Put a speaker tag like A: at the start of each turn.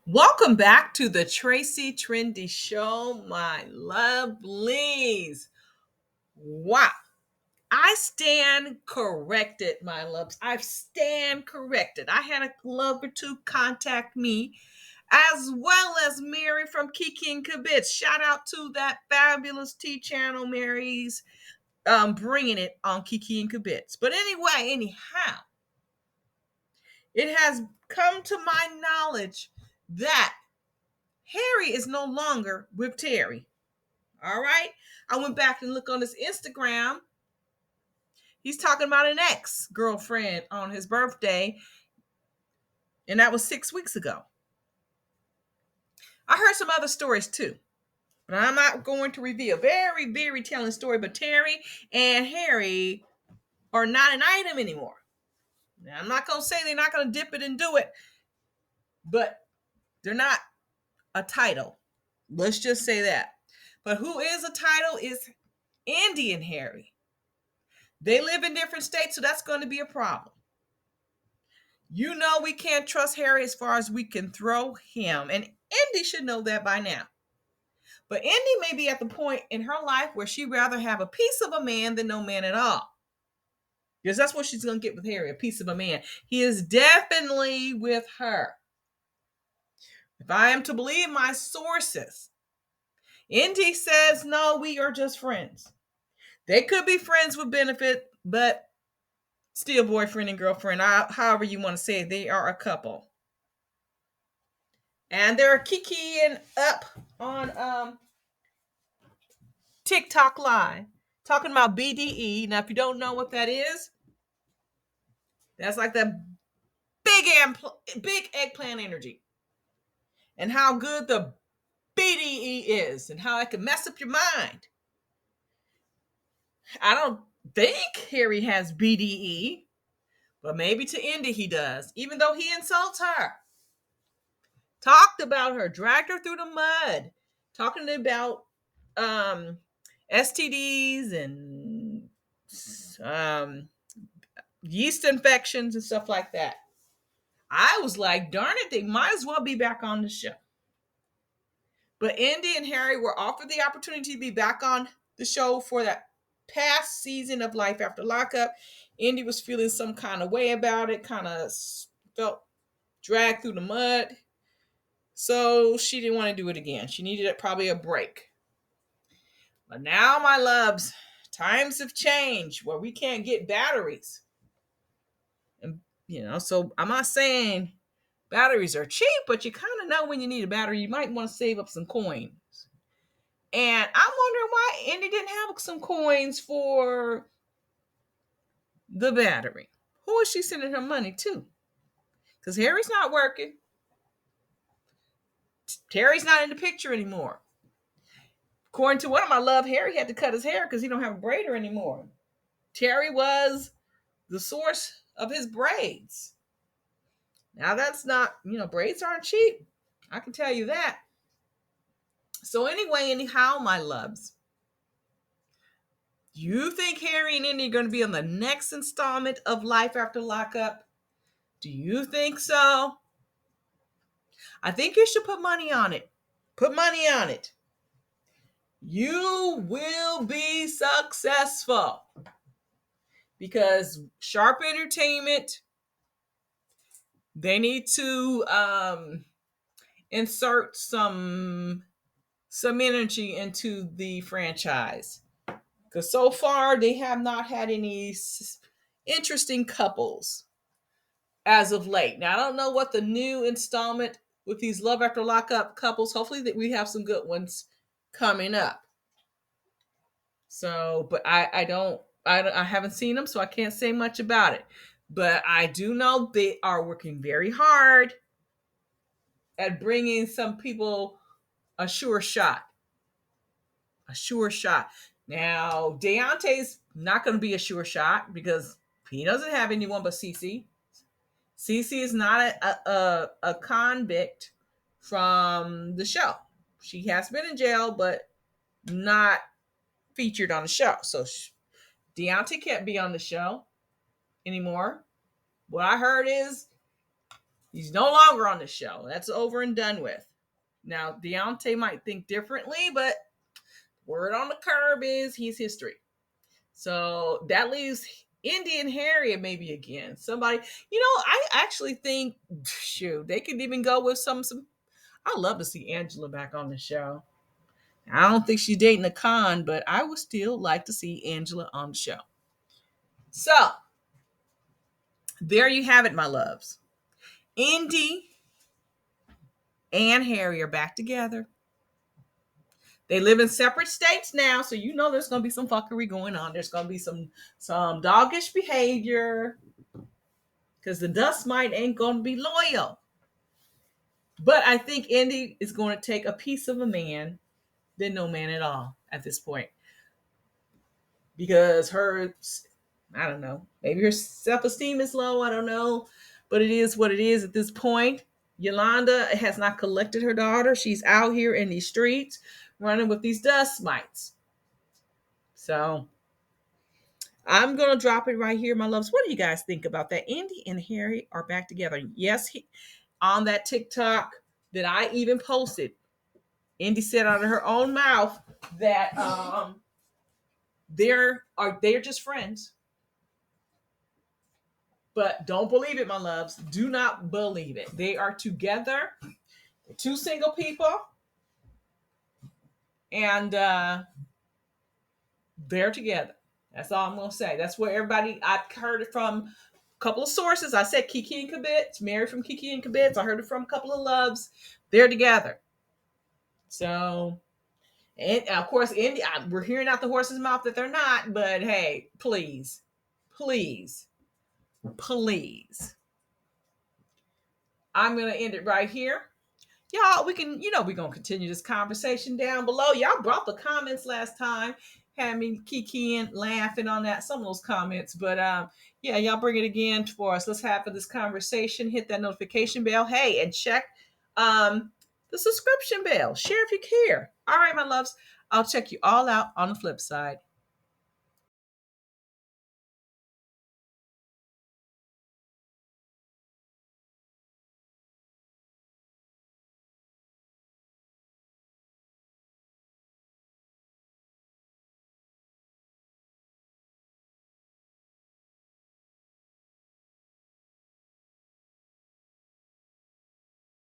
A: Welcome back to the Tracie Trendy Show, my lovelies. Wow. I stand corrected, my loves. I stand corrected. I had a lover to contact me, as well as Mary from Kiki and Kibitz. Shout out to that fabulous T channel, Mary's bringing it on Kiki and Kibitz. But anyway, anyhow, it has come to my knowledge that Harry is no longer with Terry. All right. I went back and looked on his Instagram. He's talking about an ex girlfriend on his birthday, and that was 6 weeks ago. I heard some other stories too, but I'm not going to reveal. Very, very telling story. But Terry and Harry are not an item anymore. Now, I'm not going to say they're not going to dip it and do it, but they're not a title. Let's just say that. But who is a title is Andy and Harry. They live in different states, so that's going to be a problem. You know we can't trust Harry as far as we can throw him. And Indy should know that by now. But Indy may be at the point in her life where she'd rather have a piece of a man than no man at all. Because that's what she's going to get with Harry, a piece of a man. He is definitely with her. If I am to believe my sources, Indy says, no, we are just friends. They could be friends with benefit, but still boyfriend and girlfriend, however you want to say it, they are a couple. And they're kikiing up on TikTok Live, talking about BDE. Now, if you don't know what that is, that's like the big eggplant energy. And how good the BDE is and how it can mess up your mind. I don't think Harry has BDE, but maybe to Indy he does, even though he insults her. Talked about her, dragged her through the mud, talking about STDs and yeast infections and stuff like that. I was like, darn it, they might as well be back on the show. But Indy and Harry were offered the opportunity to be back on the show for that past season of Life After Lockup. Indy was feeling some kind of way about it, kind of felt dragged through the mud. So she didn't want to do it again. She needed probably a break. But now, my loves, times have changed where we can't get batteries. And, so I'm not saying batteries are cheap, but you kind of know when you need a battery, you might want to save up some coins. And I'm wondering why Indy didn't have some coins for the battery. Who is she sending her money to? Because Harry's not working. Terry's not in the picture anymore. According to one of my love, Harry had to cut his hair because he don't have a braider anymore. Terry was the source of his braids. Now that's not, braids aren't cheap. I can tell you that. So anyway, anyhow, my loves, you think Harry and Indy are going to be on the next installment of Life After Lockup? Do you think so? I think you should put money on it. Put money on it. You will be successful. Because Sharp Entertainment, they need to insert some energy into the franchise. Because so far, they have not had any interesting couples as of late. Now, I don't know what the new installment with these Love After Lockup couples, hopefully that we have some good ones coming up. So, but I haven't seen them, so I can't say much about it. But I do know they are working very hard at bringing some people a sure shot. A sure shot. Now, Deontay's not going to be a sure shot because he doesn't have anyone but Cece. Cece is not a convict from the show. She has been in jail, but not featured on the show. So Deontay can't be on the show anymore. What I heard is He's no longer on the show. That's over and done with. Now, Deontay might think differently, but word on the curb is he's history. So that leaves Indy and Harriet maybe again. Somebody, I actually think, shoot, they could even go with some. I'd love to see Angela back on the show. I don't think she's dating a con, but I would still like to see Angela on the show. So there you have it, my loves. Indy and Harry are back together. They live in separate states now, so there's gonna be some fuckery going on. There's gonna be some doggish behavior because the dust mite ain't gonna be loyal. But I think Indy is going to take a piece of a man than no man at all at this point, because I don't know, maybe her self-esteem is low. I don't know, but it is what it is at this point. Yolanda has not collected her daughter. She's out here in these streets running with these dust mites. So I'm going to drop it right here, my loves. What do you guys think about that? Indy and Harry are back together. Yes, on that TikTok that I even posted, Indy said out of her own mouth that they're just friends. But don't believe it, my loves. Do not believe it. They are together. They're two single people. And they're together. That's all I'm going to say. That's where I've heard it from a couple of sources. I said Kiki and Kibitz, married from Kiki and Kibitz. I heard it from a couple of loves. They're together. So, and of course, we're hearing out the horse's mouth that they're not. But hey, please. I'm going to end it right here. Y'all, we're going to continue this conversation down below. Y'all brought the comments last time. Had me kikiing, laughing on some of those comments. But yeah, y'all bring it again for us. Let's have this conversation. Hit that notification bell. Hey, and check the subscription bell. Share if you care. All right, my loves. I'll check you all out on the flip side.